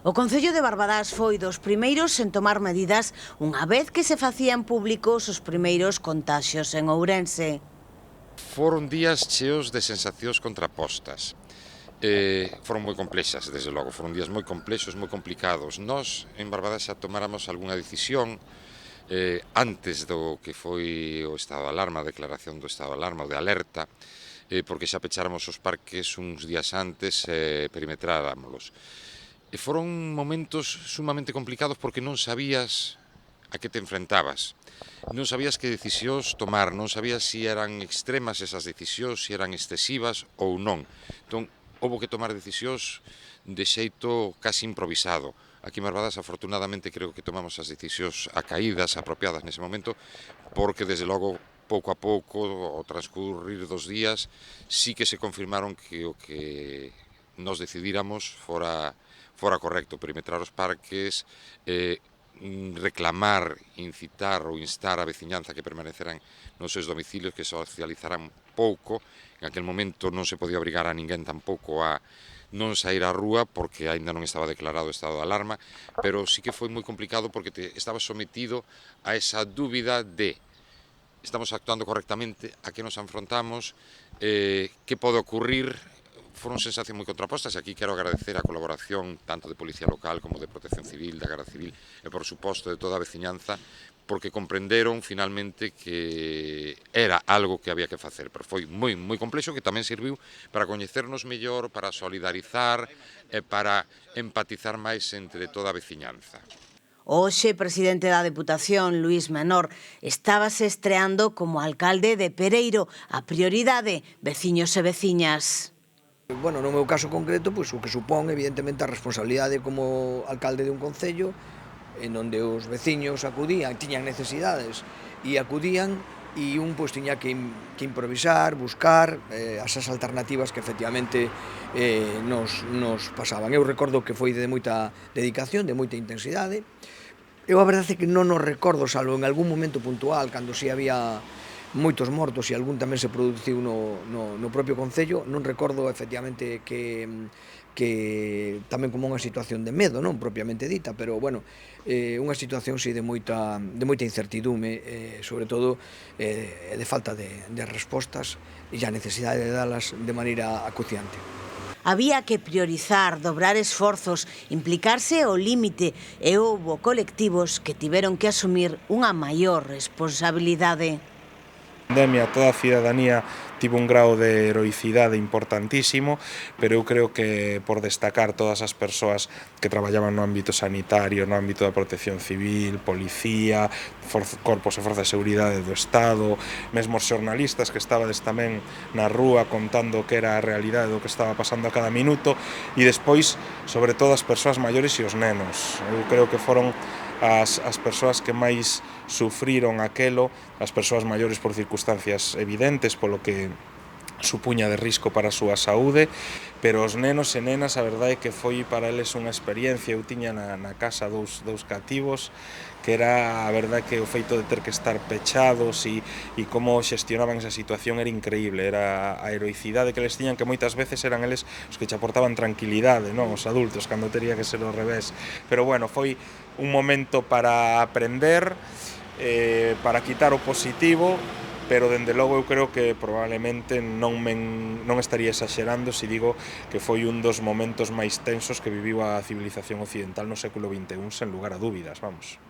O Concello de Barbadás foi dos primeiros en tomar medidas unha vez que se facían públicos os primeiros contaxios en Ourense. Foron días cheos de sensacións contrapostas. Foron moi complexas, desde logo, foron días moi complexos, moi complicados. Nós, en Barbadás, xa tomáramos algunha decisión antes do que foi o estado de alarma, a declaración do estado de alarma, o de alerta, porque xa pecháramos os parques uns días antes e perimetráramolos. Foron momentos sumamente complicados porque non sabías a que te enfrentabas. Non sabías que decisións tomar, non sabías se eran extremas esas decisións, se eran excesivas ou non. Entón, houbo que tomar decisións de xeito casi improvisado. Aquí en Barbadás, afortunadamente, creo que tomamos as decisións acaídas, apropiadas nese momento, porque, desde logo, pouco a pouco, ao transcurrir dos días, sí que se confirmaron que o que nos decidíramos fora correcto, perimetrar os parques, reclamar, incitar ou instar a veciñanza que permaneceran nos seus domicilios, que socializaran pouco. En aquel momento non se podía obrigar a ninguén tampouco a non sair á rúa porque aínda non estaba declarado o estado de alarma, pero sí que foi moi complicado porque estaba sometido a esa dúbida de estamos actuando correctamente, a que nos afrontamos, que pode ocurrir. Foron sensacións moi contrapostas e aquí quero agradecer a colaboración tanto de Policía Local como de Protección Civil, da Garda Civil e, por suposto, de toda a veciñanza, porque comprenderon finalmente que era algo que había que facer, pero foi moi complexo, que tamén serviu para coñecernos mellor, para solidarizar e para empatizar máis entre toda a veciñanza. Hoxe, presidente da Deputación, Luís Menor, estábase estreando como alcalde de Pereiro. A prioridade, veciños e veciñas. Bueno, no meu caso concreto, pois o que supón, evidentemente, a responsabilidade como alcalde de un concello en onde os veciños acudían, tiñan necesidades e acudían e un pois tiña que improvisar, buscar esas alternativas que efectivamente nos pasaban. Eu recordo que foi de moita dedicación, de moita intensidade. Eu a verdade é que non nos recordo, salvo en algún momento puntual, cando si había moitos mortos e algún tamén se produciu no propio Concello, non recordo efectivamente que tamén como unha situación de medo, non propiamente dita, pero bueno, unha situación si de moita incertidume, sobre todo de falta de respostas e a necesidade de dalas de maneira acuciante. Había que priorizar, dobrar esforzos, implicarse ao límite e houbo colectivos que tiveron que asumir unha maior responsabilidade. Pandemia, toda a cidadanía tivo un grau de heroicidade importantísimo, pero eu creo que por destacar todas as persoas que traballaban no ámbito sanitario, no ámbito da protección civil, policía, corpos e forzas de seguridade do Estado, mesmo os xornalistas que estabades tamén na rúa contando que era a realidade do que estaba pasando a cada minuto, e despois, sobre todo, as persoas maiores e os nenos. Eu creo que foron as persoas que máis sufriron aquelo, as persoas maiores por circunstancias evidentes, polo que supuña de risco para a súa saúde, pero os nenos e nenas, a verdade é que foi para eles unha experiencia. Eu tiña na casa dous cativos, que era a verdade que o feito de ter que estar pechados e como xestionaban esa situación era increíble, era a heroicidade que eles tiñan, que moitas veces eran eles os que che aportaban tranquilidade, non os adultos, cando tería que ser ao revés. Pero bueno, foi un momento para aprender, para quitar o positivo, pero dende logo eu creo que probablemente non estaría exaxerando se digo que foi un dos momentos máis tensos que viviu a civilización occidental no século XXI, sen lugar a dúbidas, vamos.